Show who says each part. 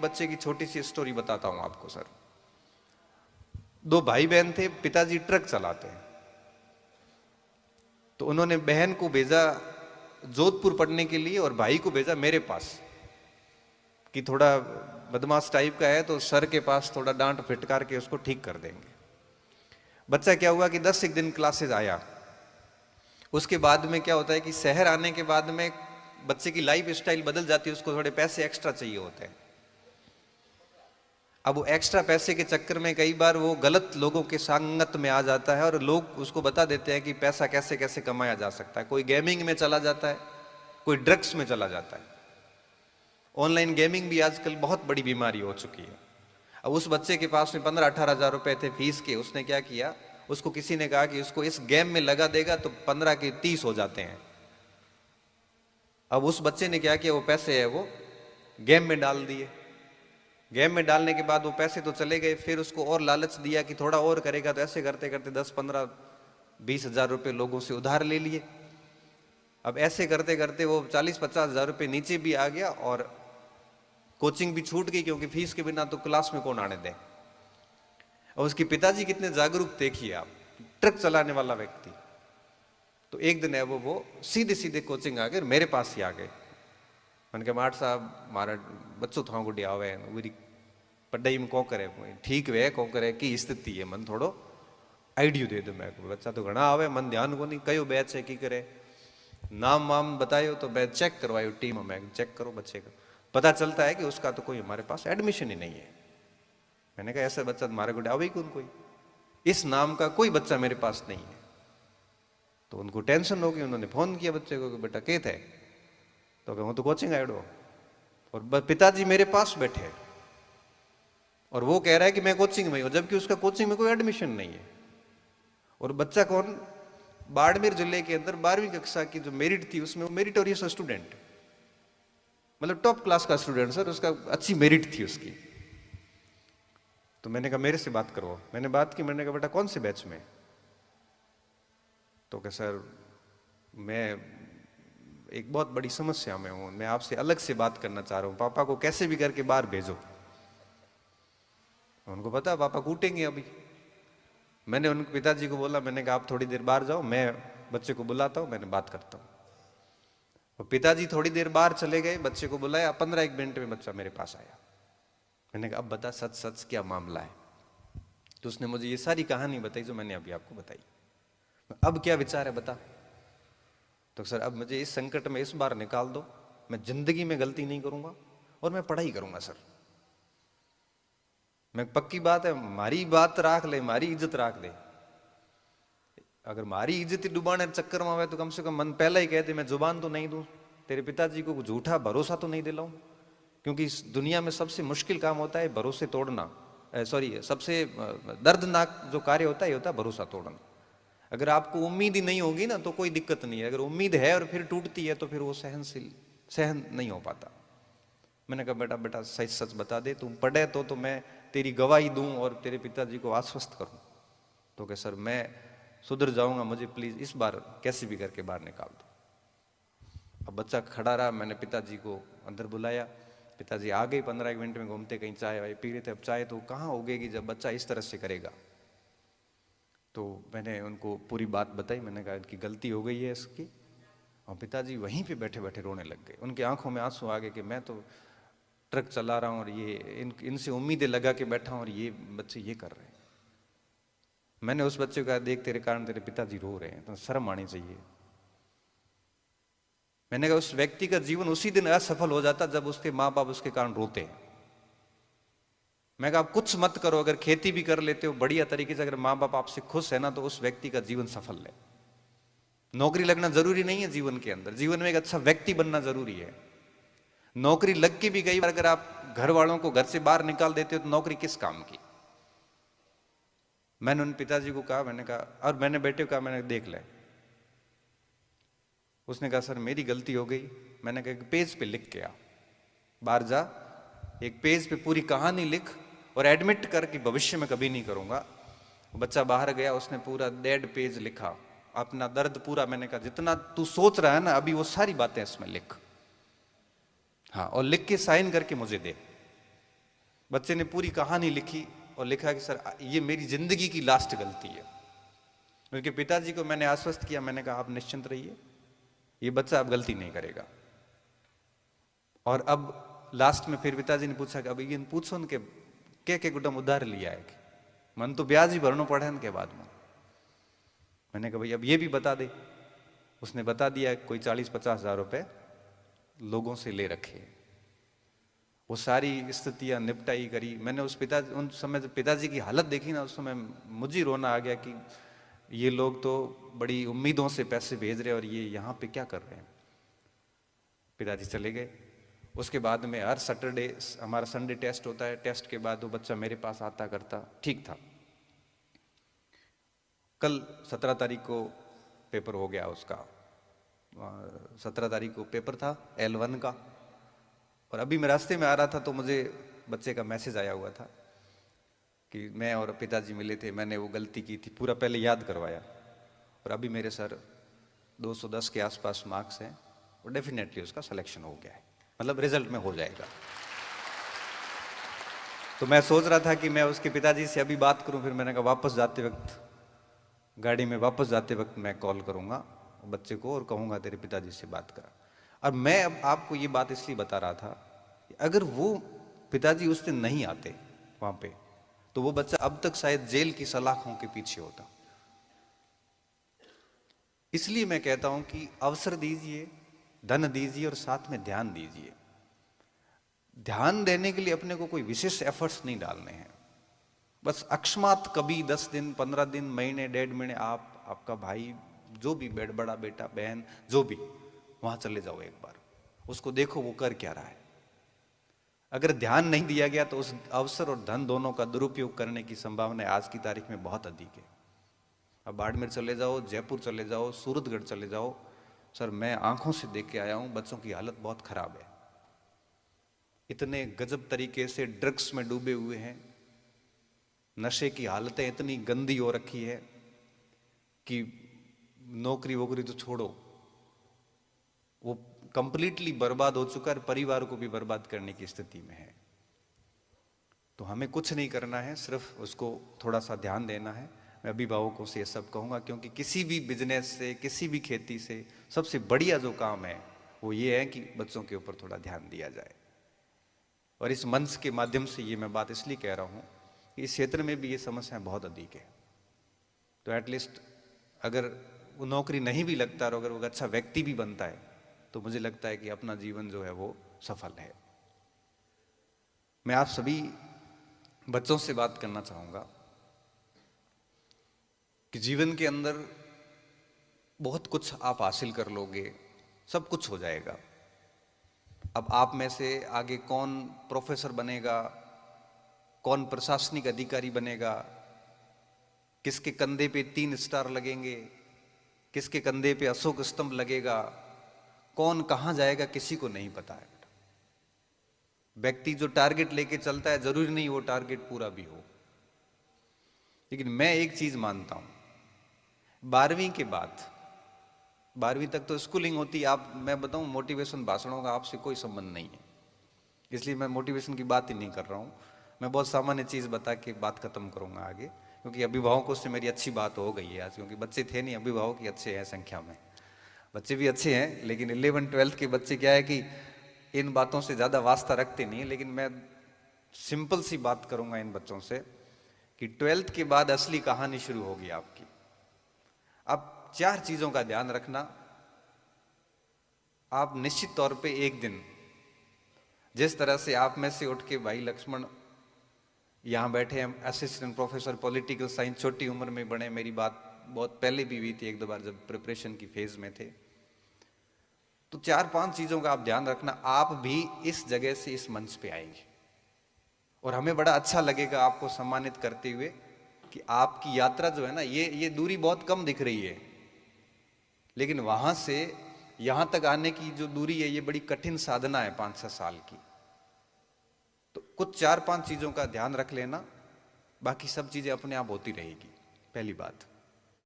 Speaker 1: बच्चे की छोटी सी स्टोरी बताता हूं आपको सर। दो भाई बहन थे, पिताजी ट्रक चलाते हैं। तो उन्होंने बहन को भेजा जोधपुर पढ़ने के लिए और भाई को भेजा मेरे पास, कि थोड़ा बदमाश टाइप का है तो सर के पास थोड़ा डांट फिटकार के उसको ठीक कर देंगे। बच्चा क्या हुआ कि 10 एक दिन क्लासेस आया। उसके बाद में क्या होता है कि शहर आने के बाद में बच्चे की लाइफ स्टाइल बदल जाती है, उसको थोड़े पैसे एक्स्ट्रा चाहिए होते हैं। अब वो एक्स्ट्रा पैसे के चक्कर में कई बार वो गलत लोगों के संगत में आ जाता है और लोग उसको बता देते हैं कि पैसा कैसे कैसे कमाया जा सकता है। कोई गेमिंग में चला जाता है, कोई ड्रग्स में चला जाता है। ऑनलाइन गेमिंग भी आजकल बहुत बड़ी बीमारी हो चुकी है। अब उस बच्चे के पास में 15-18 हजार रुपए थे फीस के। उसने क्या किया, उसको किसी ने कहा कि उसको इस गेम में लगा देगा तो 15 के 30 हो जाते हैं। अब उस बच्चे ने क्या किया, वो पैसे है वो गेम में डाल दिए। गेम में डालने के बाद वो पैसे तो चले गए, फिर उसको और लालच दिया कि थोड़ा और करेगा, तो ऐसे करते करते 10-15-20 हजार रुपये लोगों से उधार ले लिए। अब ऐसे करते करते वो 40-50 हजार रुपये नीचे भी आ गया और कोचिंग भी छूट गई, क्योंकि फीस के बिना तो क्लास में कौन आने दे। और उसके पिताजी कितने जागरूक देखिए आप, ट्रक चलाने वाला व्यक्ति। तो एक दिन है वो सीधे सीधे कोचिंग आ गए, मेरे पास ही आ गए। मैंने कहा माठ साहब मारा बच्चों था गुडिया हुए उरी पढ़ाई में को करे ठीक वे को करे की स्थिति है, मन थोड़ो आइडियो दे दो। मैं बच्चा तो घना आवे, मन ध्यान को नहीं कयो बैच है की करे, नाम वाम बतायो तो मैं चेक करवायो टीम में, चेक करो बच्चे का। पता चलता है कि उसका तो कोई हमारे पास एडमिशन ही नहीं है। मैंने कहा ऐसा बच्चा तुम्हारे को आवे कौन, कोई इस नाम का कोई बच्चा मेरे पास नहीं है। तो उनको टेंशन हो गई, उन्होंने फोन किया बच्चे को कि बेटा के थे, तो वो तो कोचिंग आयो और पिताजी मेरे पास बैठे और वो कह रहा है कि मैं कोचिंग में हूं, जबकि उसका कोचिंग में कोई एडमिशन नहीं है। और बच्चा कौन, बाड़मेर जिले के अंदर 12वीं कक्षा की जो मेरिट थी उसमें वो मेरिटोरियस स्टूडेंट, मतलब टॉप क्लास का स्टूडेंट सर, उसका अच्छी मेरिट थी उसकी। तो मैंने कहा मेरे से बात करो। मैंने बात की, मैंने कहा बेटा कौन से बैच में, तो कहा सर मैं एक बहुत बड़ी समस्या में हूं, मैं आपसे अलग से बात करना चाह रहा हूं, पापा को कैसे भी करके बाहर भेजो। उनको पता पापा कूटेंगे अभी। मैंने उनके पिताजी को बोला, मैंने कहा आप थोड़ी देर बाहर जाओ, मैं बच्चे को बुलाता हूं, मैंने बात करता हूं। और पिताजी थोड़ी देर बाहर चले गए, बच्चे को बुलाया, 15-1 मिनट में बच्चा मेरे पास आया। मैंने कहा अब बता सच सच क्या मामला है। तो उसने मुझे ये सारी कहानी बताई जो मैंने अभी आपको बताई। अब क्या विचार है बता। तो सर अब मुझे इस संकट में इस बार निकाल दो, मैं जिंदगी में गलती नहीं करूंगा और मैं पढ़ाई करूंगा सर। मैं पक्की बात है, मारी बात राख ले, मारी इज्जत राख दे। अगर मारी इज्जत ही डुबाने चक्कर में आवे तो कम से कम मन पहला ही कहते मैं जुबान तो नहीं दूं, तेरे पिताजी को झूठा भरोसा तो नहीं दिलाऊं। क्योंकि इस दुनिया में सबसे मुश्किल काम होता है भरोसे तोड़ना, सॉरी सबसे दर्दनाक जो कार्य होता है ये होता है भरोसा तोड़ना। अगर आपको उम्मीद ही नहीं होगी ना तो कोई दिक्कत नहीं है, अगर उम्मीद है और फिर टूटती है तो फिर वो सहन नहीं हो पाता। मैंने कहा बेटा बेटा सच सच बता दे, तुम पढ़े तो मैं तेरी गवाही दूं और तेरे पिताजी को आश्वस्त करूं। तो कह सर मैं सुधर जाऊंगा, मुझे प्लीज इस बार कैसे भी करके बाहर निकाल दो। अब बच्चा खड़ा रहा, मैंने पिताजी को अंदर बुलाया, पिताजी आ गए 15-1 मिनट में, घूमते कहीं चाय वाय पी रहे थे। अब चाय तो कहाँ उगेगी जब बच्चा इस तरह से करेगा। तो मैंने उनको पूरी बात बताई, मैंने कहा इनकी गलती हो गई है इसकी। और पिताजी वहीं पे बैठे बैठे रोने लग गए, उनकी आंखों में आंसू आ गए कि मैं तो ट्रक चला रहा हूँ और ये इनसे उम्मीदें लगा के बैठा हूँ और ये बच्चे ये कर रहे हैं। मैंने उस बच्चे को कहा देख तेरे कारण तेरे पिताजी रो रहे हैं, तो शर्म आनी चाहिए। मैंने कहा उस व्यक्ति का जीवन उसी दिन असफल हो जाता जब उसके माँ बाप उसके कारण रोते हैं। मैं कहा आप कुछ मत करो, अगर खेती भी कर लेते हो बढ़िया तरीके से, अगर माँ बाप आपसे खुश है ना तो उस व्यक्ति का जीवन सफल है। नौकरी लगना जरूरी नहीं है जीवन के अंदर, जीवन में एक अच्छा व्यक्ति बनना जरूरी है। नौकरी लग के भी कई बार अगर आप घर वालों को घर से बाहर निकाल देते हो तो नौकरी किस काम की। मैंने उन पिताजी को कहा, मैंने कहा, और मैंने बेटे को कहा, मैंने देख ले। उसने कहा सर मेरी गलती हो गई। मैंने कहा एक पेज पे लिख के आ, बाहर जा, एक पेज पे पूरी कहानी लिख और एडमिट कर कि भविष्य में कभी नहीं करूंगा। बच्चा बाहर गया, उसने पूरा 1.5 पेज लिखा, अपना दर्द पूरा। मैंने कहा जितना तू सोच रहा है ना अभी वो सारी बातें इसमें लिख, हाँ, और लिख के साइन करके मुझे दे। बच्चे ने पूरी कहानी लिखी और लिखा कि सर ये मेरी जिंदगी की लास्ट गलती है। उनके पिताजी को मैंने आश्वस्त किया, मैंने कहा आप निश्चिंत रहिए, ये बच्चा अब गलती नहीं करेगा। और अब लास्ट में फिर पिताजी ने पूछा कि अब ये पूछो उनके के गुटम उधार लिया है कि मन तो ब्याज ही भरना पड़े उनके बाद में। मैंने कहा भाई अब ये भी बता दे। उसने बता दिया कोई 40-50 हजार रुपए लोगों से ले रखे। वो सारी स्थितियां निपटाई करी। मैंने उन समय पिताजी की हालत देखी ना, उस समय मुझे रोना आ गया कि ये लोग तो बड़ी उम्मीदों से पैसे भेज रहे हैं और ये यहाँ पे क्या कर रहे हैं। पिताजी चले गए। उसके बाद में हर सैटरडे हमारा संडे टेस्ट होता है, टेस्ट के बाद वो बच्चा मेरे पास आता करता, ठीक था। कल 17 तारीख को पेपर हो गया उसका, 17 तारीख को पेपर था L1 का। और अभी मैं रास्ते में आ रहा था तो मुझे बच्चे का मैसेज आया हुआ था कि मैं और पिताजी मिले थे, मैंने वो गलती की थी, पूरा पहले याद करवाया। और अभी मेरे सर 210 के आसपास मार्क्स हैं और डेफिनेटली उसका सिलेक्शन हो गया है, मतलब रिजल्ट में हो जाएगा। तो मैं सोच रहा था कि मैं उसके पिताजी से अभी बात करूं, फिर मैंने कहा वापस जाते वक्त, गाड़ी में वापस जाते वक्त मैं कॉल करूंगा बच्चे को और कहूंगा तेरे पिताजी से बात करा। और मैं अब आपको ये बात इसलिए बता रहा था कि अगर वो पिताजी उस दिन नहीं आते वहां पे तो वो बच्चा अब तक शायद जेल की सलाखों के पीछे होता। इसलिए मैं कहता हूं कि अवसर दीजिए, धन दीजिए और साथ में ध्यान दीजिए। ध्यान देने के लिए अपने को कोई विशेष एफर्ट्स नहीं डालने हैं, बस अकस्मात कभी 10 दिन 15 दिन महीने 1.5 महीने आप आपका भाई जो भी बड़ा बेटा बहन जो भी वहां चले जाओ, एक बार उसको देखो वो कर क्या रहा है। अगर ध्यान नहीं दिया गया तो उस अवसर और धन दोनों का दुरुपयोग करने की संभावना आज की तारीख में बहुत अधिक है। अब बाड़मेर चले जाओ, जयपुर चले जाओ, सूरतगढ़ चले जाओ, सर मैं आंखों से देख के आया हूं, बच्चों की हालत बहुत खराब है। इतने गजब तरीके से ड्रग्स में डूबे हुए हैं, नशे की हालतें इतनी गंदी हो रखी है कि नौकरी वोकरी तो छोड़ो, वो कंप्लीटली बर्बाद हो चुका है, परिवार को भी बर्बाद करने की स्थिति में है। तो हमें कुछ नहीं करना है, सिर्फ उसको थोड़ा सा ध्यान देना है। मैं अभिभावकों से ये सब कहूंगा, क्योंकि किसी भी बिजनेस से, किसी भी खेती से सबसे बढ़िया जो काम है वो ये है कि बच्चों के ऊपर थोड़ा ध्यान दिया जाए। और इस मंच के माध्यम से ये मैं बात इसलिए कह रहा हूं कि इस क्षेत्र में भी ये समस्याएं बहुत अधिक है। तो एटलीस्ट अगर वो नौकरी नहीं भी लगता और अगर वो अच्छा व्यक्ति भी बनता है तो मुझे लगता है कि अपना जीवन जो है वो सफल है। मैं आप सभी बच्चों से बात करना चाहूंगा कि जीवन के अंदर बहुत कुछ आप हासिल कर लोगे, सब कुछ हो जाएगा। अब आप में से आगे कौन प्रोफेसर बनेगा, कौन प्रशासनिक अधिकारी बनेगा, किसके कंधे पे 3 स्टार लगेंगे, किसके कंधे पे अशोक स्तंभ लगेगा, कौन कहां जाएगा, किसी को नहीं पता है। व्यक्ति जो टारगेट लेके चलता है जरूरी नहीं वो टारगेट पूरा भी हो। लेकिन मैं एक चीज मानता हूं, 12वीं के बाद, 12वीं तक तो स्कूलिंग होती है। आप मैं बताऊं मोटिवेशन भाषणों का आपसे कोई संबंध नहीं है, इसलिए मैं मोटिवेशन की बात ही नहीं कर रहा हूं। मैं बहुत सामान्य चीज बता के बात खत्म करूंगा आगे, क्योंकि अभिभावकों से मेरी अच्छी बात हो गई है आज, क्योंकि बच्चे थे नहीं, अभिभावक ही अच्छे हैं संख्या में। बच्चे भी अच्छे हैं लेकिन 11-12 के बच्चे क्या है कि इन बातों से ज्यादा वास्ता रखते नहीं है। लेकिन मैं सिंपल सी बात करूंगा इन बच्चों से कि 12th के बाद असली कहानी शुरू होगी आपकी। अब 4 चीजों का ध्यान रखना। आप निश्चित तौर पे एक दिन, जिस तरह से आप में से उठ के भाई लक्ष्मण यहां बैठे हैं, असिस्टेंट प्रोफेसर पॉलिटिकल साइंस, छोटी उम्र में बने, मेरी बात बहुत पहले भी हुई थी 1-2 बार जब प्रिपरेशन की फेज में थे। तो 4-5 चीजों का आप ध्यान रखना। आप भी इस जगह से इस मंच पे आएंगे और हमें बड़ा अच्छा लगेगा आपको सम्मानित करते हुए कि आपकी यात्रा जो है ना, ये दूरी बहुत कम दिख रही है, लेकिन वहां से यहां तक आने की जो दूरी है ये बड़ी कठिन साधना है 5-6 साल की। तो कुछ 4-5 चीजों का ध्यान रख लेना, बाकी सब चीजें अपने आप होती रहेगी। पहली बात।